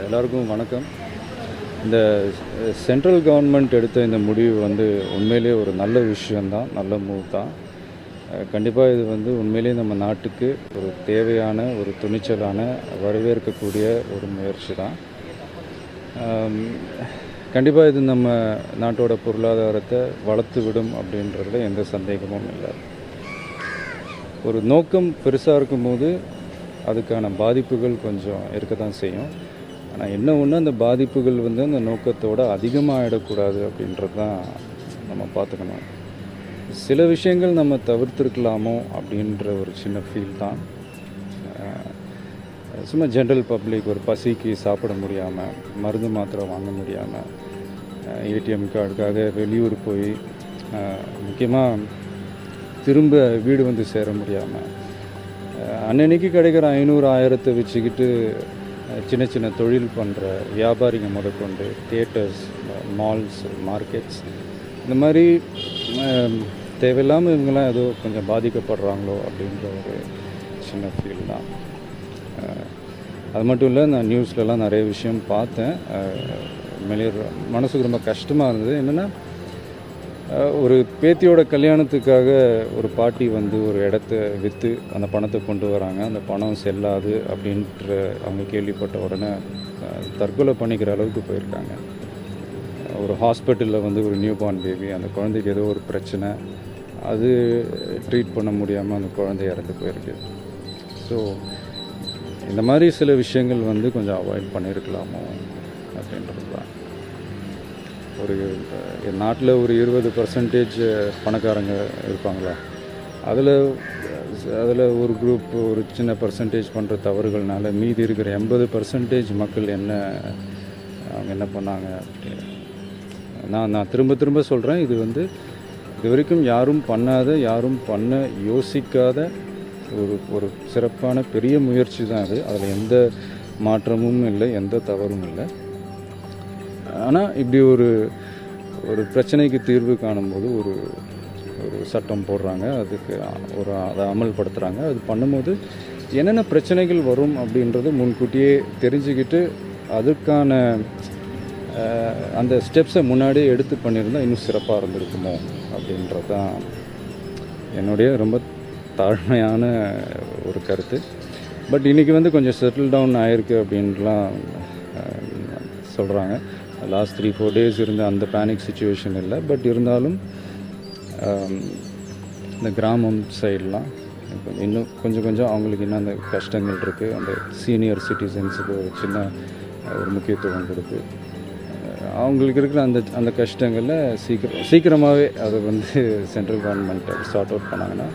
எல்லாருக்கும் வணக்கம். இந்த சென்ட்ரல் கவர்மெண்ட் எடுத்த இந்த முடிவு வந்து உண்மையிலேயே ஒரு நல்ல விஷயந்தான், நல்ல மூவ் தான். கண்டிப்பாக இது வந்து உண்மையிலேயே நம்ம நாட்டுக்கு ஒரு தேவையான, ஒரு துணிச்சலான, வரவேற்கக்கூடிய ஒரு முயற்சி தான். கண்டிப்பாக இது நம்ம நாட்டோட பொருளாதாரத்தை வளர்த்து விடும் அப்படின்றதுல எந்த சந்தேகமும் இல்லை. ஒரு நோக்கம் பெருசாக இருக்கும்போது அதுக்கான பாதிப்புகள் கொஞ்சம் இருக்க தான் செய்யும். ஆனால் என்ன ஒன்று, அந்த பாதிப்புகள் வந்து அந்த நோக்கத்தோடு அதிகமாக ஆகிடக்கூடாது அப்படின்றது தான் நம்ம பார்த்துக்கணும். சில விஷயங்கள் நம்ம தவிர்த்துருக்கலாமோ அப்படின்ற ஒரு சின்ன ஃபீல் தான். சும்மா ஜென்ரல் பப்ளிக் ஒரு பசிக்கு சாப்பிட முடியாமல், மருந்து மாத்திரை வாங்க முடியாமல், ஏடிஎம் கார்டுக்காக வெளியூர் போய் முக்கியமாக திரும்ப வீடு வந்து சேர முடியாமல், அன்னன்னைக்கு கிடைக்கிற 500-1000 வச்சுக்கிட்டு சின்ன சின்ன தொழில் பண்ணுற வியாபாரிங்க முதற்கொண்டு தியேட்டர்ஸ், மால்ஸ், மார்க்கெட்ஸ், இந்த மாதிரி தேவையில்லாமல் இவங்கெல்லாம் ஏதோ கொஞ்சம் பாதிக்கப்படுறாங்களோ அப்படின்ற ஒரு சின்ன ஃபீல் தான். அது மட்டும் இல்லை, நான் நியூஸ்லலாம் நிறைய விஷயம் பார்த்தேன். உண்மையிலே மனசுக்கு ரொம்ப கஷ்டமாக இருந்தது. என்னென்னா, ஒரு பேத்தியோட கல்யாணத்துக்காக ஒரு பாட்டி வந்து ஒரு இடத்த விற்று அந்த பணத்தை கொண்டு வராங்க. அந்த பணம் செல்லாது அப்படின்ற அவங்க கேள்விப்பட்ட உடனே தற்கொலை பண்ணிக்கிற அளவுக்கு போயிருக்காங்க. ஒரு ஹாஸ்பிட்டலில் வந்து ஒரு நியூ பார்ன் பேபி, அந்த குழந்தைக்கு ஏதோ ஒரு பிரச்சனை, அது ட்ரீட் பண்ண முடியாமல் அந்த குழந்தை இறந்து போயிருக்கு. ஸோ இந்த மாதிரி சில விஷயங்கள் வந்து கொஞ்சம் அவாய்ட் பண்ணியிருக்கலாமோ அப்படின்றது தான். ஒரு நாட்டில் ஒரு 20% பணக்காரங்க இருப்பாங்களா, அதில் ஒரு குரூப் ஒரு சின்ன பர்சன்டேஜ் பண்ணுற தவறுகள்னால மீதி இருக்கிற 80% மக்கள் அவங்க என்ன பண்ணாங்க அப்படி. நான் திரும்ப திரும்ப சொல்கிறேன், இது வந்து இது வரைக்கும் யாரும் பண்ணாத, யாரும் பண்ண யோசிக்காத ஒரு சிறப்பான பெரிய முயற்சி தான் அது. அதில் எந்த மாற்றமும் இல்லை, எந்த தவறும் இல்லை. ஆனால் இப்படி ஒரு பிரச்சனைக்கு தீர்வு காணும்போது ஒரு சட்டம் போடுறாங்க, அதுக்கு அதை அமல்படுத்துகிறாங்க. அது பண்ணும்போது என்னென்ன பிரச்சனைகள் வரும் அப்படின்றது முன்கூட்டியே தெரிஞ்சுக்கிட்டு அதுக்கான அந்த ஸ்டெப்ஸை முன்னாடியே எடுத்து பண்ணியிருந்தால் இன்னும் சிறப்பாக இருந்திருக்குமோ அப்படின்றது தான் என்னுடைய ரொம்ப தாழ்மையான ஒரு கருத்து. பட் இன்றைக்கி வந்து கொஞ்சம் செட்டில் டவுன் ஆகிருக்கு அப்படின்லாம் சொல்கிறாங்க. லாஸ்ட் 3-4 days இருந்த அந்த பேனிக் சுச்சுவேஷன் இல்லை. பட் இருந்தாலும் இந்த கிராமம் சைட்லாம் இன்னும் கொஞ்சம் அவங்களுக்கு இன்னும் அந்த கஷ்டங்கள் இருக்குது. அந்த சீனியர் சிட்டிசன்ஸுக்கு ஒரு சின்ன ஒரு முக்கியத்துவம் கொடுத்து அவங்களுக்கு இருக்கிற அந்த கஷ்டங்களில் சீக்கிரமாகவே அதை வந்து சென்ட்ரல் கவர்மெண்ட் சார்ட் அவுட் பண்ணாங்கன்னா